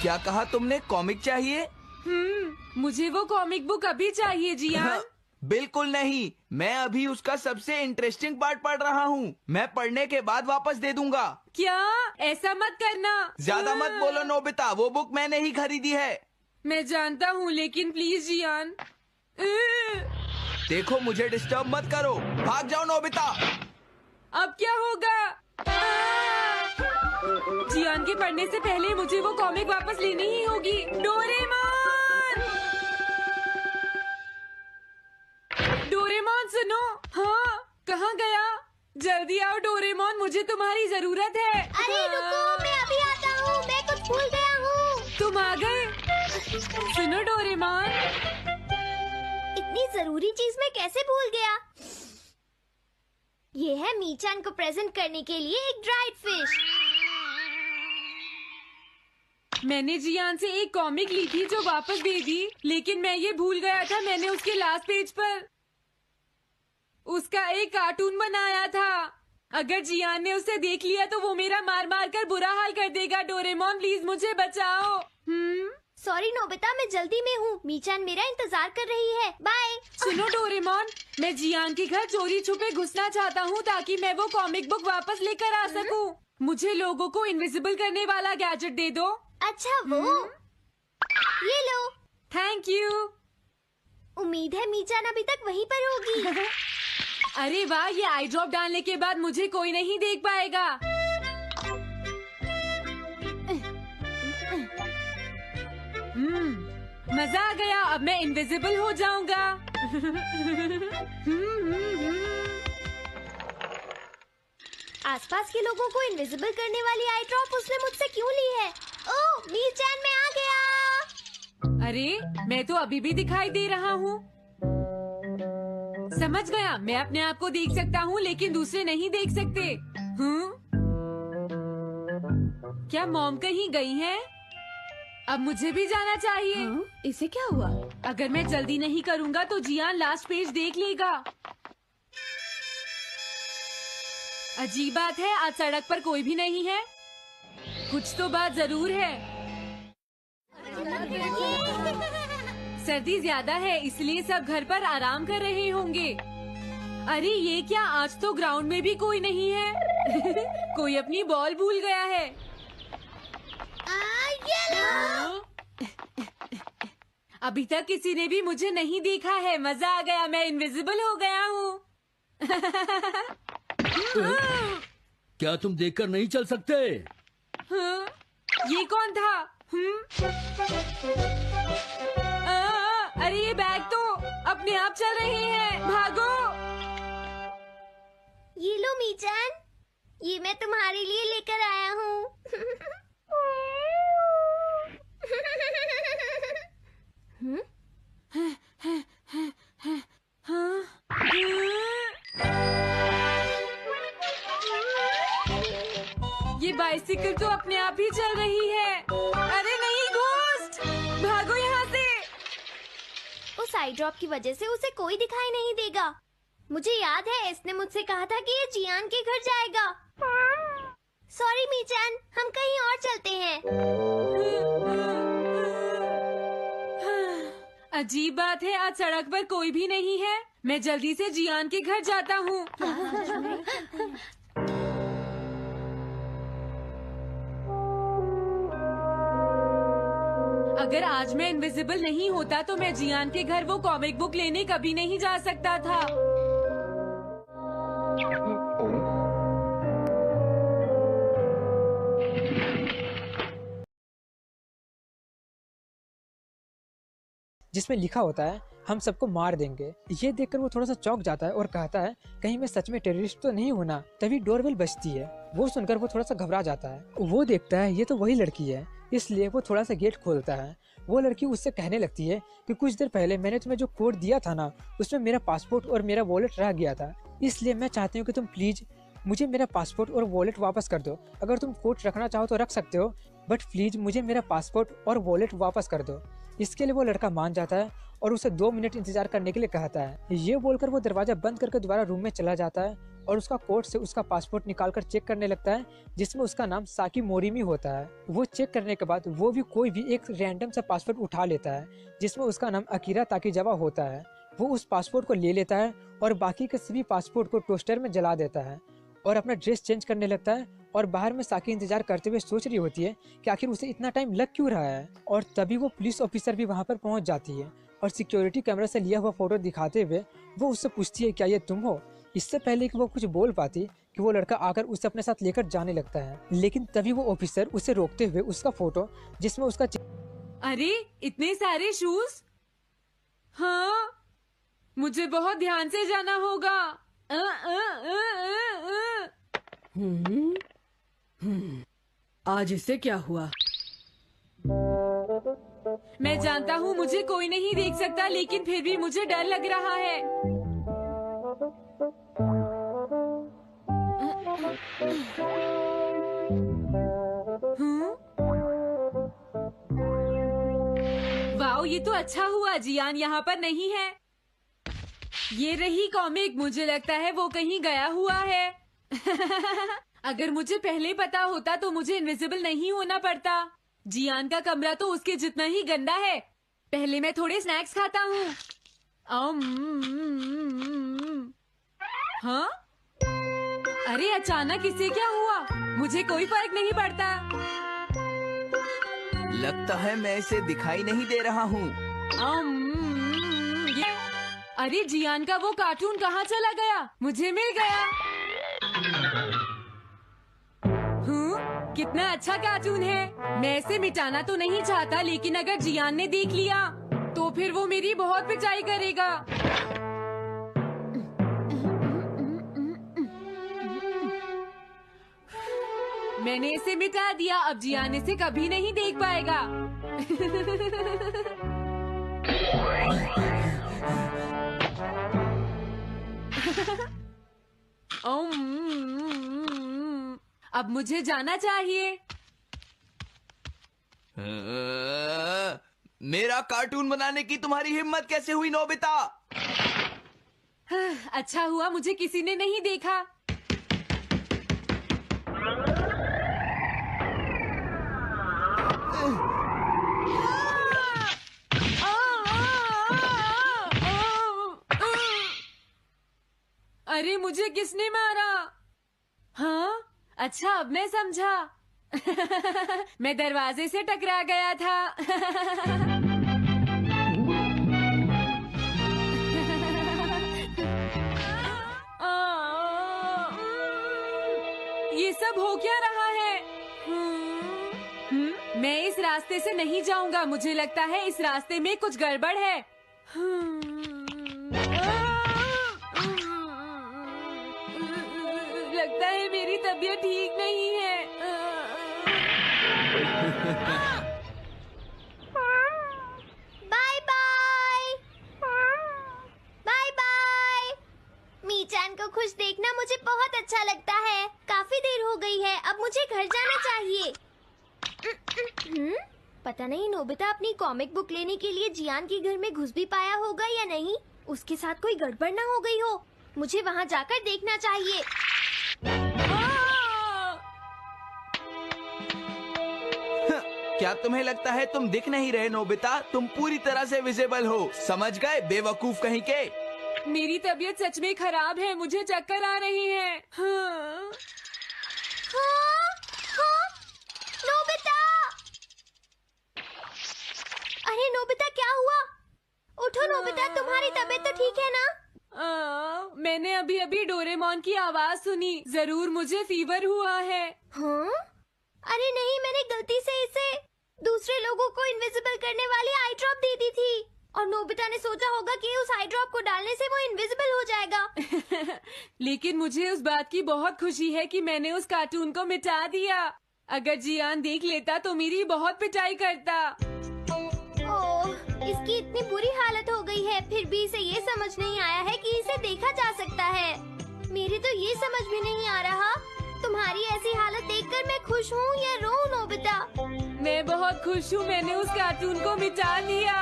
क्या कहा तुमने? कॉमिक चाहिए? मुझे वो कॉमिक बुक अभी चाहिए जियान। बिल्कुल नहीं, मैं अभी उसका सबसे इंटरेस्टिंग पार्ट पढ़ रहा हूँ। मैं पढ़ने के बाद वापस दे दूंगा। क्या? ऐसा मत करना। ज्यादा मत बोलो नोबिता, वो बुक मैंने ही खरीदी है। मैं जानता हूँ, लेकिन प्लीज जियान। देखो, मुझे डिस्टर्ब मत करो। भाग जाओ नोबिता। अब क्या होगा? जियान के पढ़ने से पहले मुझे वो कॉमिक वापस लेनी ही होगी। डोरेमोन! डोरेमोन सुनो। हाँ, कहाँ गया? जल्दी आओ डोरेमोन, मुझे तुम्हारी जरूरत है। अरे रुको, मैं अभी आता हूँ। मैं कुछ भूल गया हूँ। तुम आ गए? सुनो डोरेमोन, इतनी जरूरी चीज मैं कैसे भूल गया? ये है मीचान को प्रेजेंट करने के लिए एक ड्राइड फिश। मैंने जियान से एक कॉमिक ली थी जो वापस दे दी, लेकिन मैं ये भूल गया था मैंने उसके लास्ट पेज पर उसका एक कार्टून बनाया था। अगर जियान ने उसे देख लिया तो वो मेरा मार मार कर बुरा हाल कर देगा। डोरेमोन प्लीज मुझे बचाओ। सॉरी नोबिता, मैं जल्दी में हूँ। मीचान मेरा इंतजार कर रही है। बाय। सुनो डोरेमोन, मैं जियान के घर चोरी छुपे घुसना चाहता हूँ ताकि मैं वो कॉमिक बुक वापस लेकर आ सकूँ। मुझे लोगों को इनविजिबल करने वाला गैजेट दे दो। अच्छा वो ये लो। Thank you. उम्मीद है मीचान अभी तक वहीं पर होगी। अरे वाह, ये आई ड्रॉप डालने के बाद मुझे कोई नहीं देख पाएगा। मजा आ गया, अब मैं इनविजिबल हो जाऊंगा। आसपास के लोगों को इनविजिबल करने वाली आई ड्रॉप उसने मुझसे क्यों ली है? ओह, मीचान मैं आ गया। अरे, मैं तो अभी भी दिखाई दे रहा हूँ। समझ गया, मैं अपने आप को देख सकता हूँ लेकिन दूसरे नहीं देख सकते। क्या मॉम कहीं गई है? अब मुझे भी जाना चाहिए। इसे क्या हुआ? अगर मैं जल्दी नहीं करूँगा तो जियान लास्ट पेज देख लेगा। अजीब बात है, आज सड़क पर कोई भी नहीं है। कुछ तो बात जरूर है। सर्दी ज्यादा है इसलिए सब घर पर आराम कर रहे होंगे। अरे ये क्या, आज तो ग्राउंड में भी कोई नहीं है। कोई अपनी बॉल भूल गया है। अभी तक किसी ने भी मुझे नहीं देखा है। मजा आ गया, मैं इनविजिबल हो गया हूँ। क्या तुम देखकर नहीं चल सकते? ये कौन था? अरे ये बैग तो अपने आप चल रहे हैं। भागो। ये लो मीचान, ये मैं तुम्हारे लिए लेकर आया हूँ। ये बाइसिकल तो अपने आप ही चल रही है। अरे नहीं, घोस्ट! भागो यहाँ से। उस आई ड्रॉप की वजह से उसे कोई दिखाई नहीं देगा। मुझे याद है इसने मुझसे कहा था कि ये जियान के घर जाएगा। सॉरी मीचान, हम कहीं और चलते हैं। अजीब बात है, आज सड़क पर कोई भी नहीं है। मैं जल्दी से जियान के घर जाता हूँ। अगर आज मैं इनविजिबल नहीं होता तो मैं जियान के घर वो कॉमिक बुक लेने कभी नहीं जा सकता था। जिसमें लिखा होता है हम सबको मार देंगे। ये देखकर वो थोड़ा सा चौंक जाता है और कहता है कहीं मैं सच में टेररिस्ट तो नहीं हूँ ना। तभी डोरबेल बजती है। वो सुनकर वो थोड़ा सा घबरा जाता है। वो देखता है ये तो वही लड़की है, इसलिए वो थोड़ा सा गेट खोलता है। वो लड़की उससे कहने लगती है कि कुछ देर पहले मैंने तुम्हें जो कोड दिया था ना, उसमें मेरा पासपोर्ट और मेरा वॉलेट रह गया था। इसलिए मैं चाहती हूँ कि तुम प्लीज मुझे मेरा पासपोर्ट और वॉलेट वापस कर दो। अगर तुम कोड रखना चाहो तो रख सकते हो, बट प्लीज मुझे मेरा पासपोर्ट और वॉलेट वापस कर दो। इसके लिए वो लड़का मान जाता है और उसे 2 मिनट इंतजार करने के लिए कहता है। ये बोलकर वो दरवाजा बंद करके दोबारा रूम में चला जाता है और उसका कोट से उसका पासपोर्ट निकालकर चेक करने लगता है, जिसमें उसका नाम साकी मोरिमी होता है। वो चेक करने के बाद वो भी कोई भी एक रैंडम सा पासपोर्ट उठा लेता है, जिसमें उसका नाम अकीरा ताकीजावा होता है। वो उस पासपोर्ट को ले लेता है और बाकी के सभी पासपोर्ट को टोस्टर में जला देता है और अपना ड्रेस चेंज करने लगता है। और बाहर में साकी इंतजार करते हुए सोच रही होती है कि आखिर उसे इतना टाइम लग क्यों रहा है। और तभी वो पुलिस ऑफिसर भी वहाँ पर पहुँच जाती है और सिक्योरिटी कैमरा से लिया हुआ फोटो दिखाते हुए वो उससे पूछती है, क्या ये तुम हो? इससे पहले कि वो कुछ बोल पाती कि वो लड़का आकर उसे अपने साथ लेकर जाने लगता है, लेकिन तभी वो ऑफिसर उसे रोकते हुए उसका फोटो जिसमें उसका अरे इतने सारे शूज। हाँ, मुझे बहुत ध्यान से जाना होगा। आज इससे क्या हुआ? मैं जानता हूँ मुझे कोई नहीं देख सकता, लेकिन फिर भी मुझे डर लग रहा है। वाओ, ये तो अच्छा हुआ जियान यहाँ पर नहीं है। ये रही कॉमिक। मुझे लगता है वो कहीं गया हुआ है। अगर मुझे पहले पता होता तो मुझे इनविजिबल नहीं होना पड़ता। जियान का कमरा तो उसके जितना ही गंदा है। पहले मैं थोड़े स्नैक्स खाता हूँ। हाँ? अरे अचानक इससे क्या हुआ? मुझे कोई फर्क नहीं पड़ता। लगता है मैं इसे दिखाई नहीं दे रहा हूँ। अरे जियान का वो कार्टून कहाँ चला गया? मुझे मिल गया। कितना अच्छा कार्टून है। मैं इसे मिटाना तो नहीं चाहता, लेकिन अगर जियान ने देख लिया तो फिर वो मेरी बहुत पिटाई करेगा। मैंने इसे मिटा दिया। अब जियान इसे कभी नहीं देख पाएगा। अब मुझे जाना चाहिए। मेरा कार्टून बनाने की तुम्हारी हिम्मत कैसे हुई नोबिता? अच्छा हुआ मुझे किसी ने नहीं देखा। अरे मुझे किसने मारा? हाँ, अच्छा अब मैं समझा। मैं दरवाजे से टकरा गया था। ये सब हो क्या रहा है? मैं इस रास्ते से नहीं जाऊंगा। मुझे लगता है इस रास्ते में कुछ गड़बड़ है। लगता है मेरी तबीयत ठीक नहीं है। Bye bye. Bye bye. मीचान को खुश देखना मुझे बहुत अच्छा लगता है। काफी देर हो गई है, अब मुझे घर जाना चाहिए। पता नहीं नोबिता अपनी कॉमिक बुक लेने के लिए जियान के घर में घुस भी पाया होगा या नहीं। उसके साथ कोई गड़बड़ ना हो गई हो। मुझे वहाँ जाकर देखना चाहिए। क्या तुम्हें लगता है तुम दिख नहीं रहे नोबिता? तुम पूरी तरह से विजिबल हो। समझ गए बेवकूफ कहीं के। मेरी तबीयत सच में खराब है। मुझे चक्कर आ रही है। हाँ। नोबिता! अरे नोबिता क्या हुआ? उठो नोबिता, तुम्हारी तबीयत तो ठीक है ना? मैंने अभी अभी डोरेमोन की आवाज सुनी। जरूर मुझे फीवर हुआ है। हाँ? अरे नहीं, मैंने गलती से इसे दूसरे लोगों को इनविजिबल करने वाली आई ड्रॉप दे दी थी और नोबिता ने सोचा होगा कि उस आई ड्रॉप को डालने से वो इनविजिबल हो जाएगा। लेकिन मुझे उस बात की बहुत खुशी है कि मैंने उस कार्टून को मिटा दिया। अगर जियान देख लेता तो मेरी बहुत पिटाई करता। ओह, इसकी इतनी बुरी हालत हो गई है, फिर भी इसे ये समझ नहीं आया है कि इसे देखा जा सकता है। मेरे तो ये समझ भी नहीं आ रहा। तुम्हारी ऐसी हालत देखकर मैं खुश हूँ या रोऊं नोबिता? मैं बहुत खुश हूँ। मैंने उस कार्टून को मिटा दिया।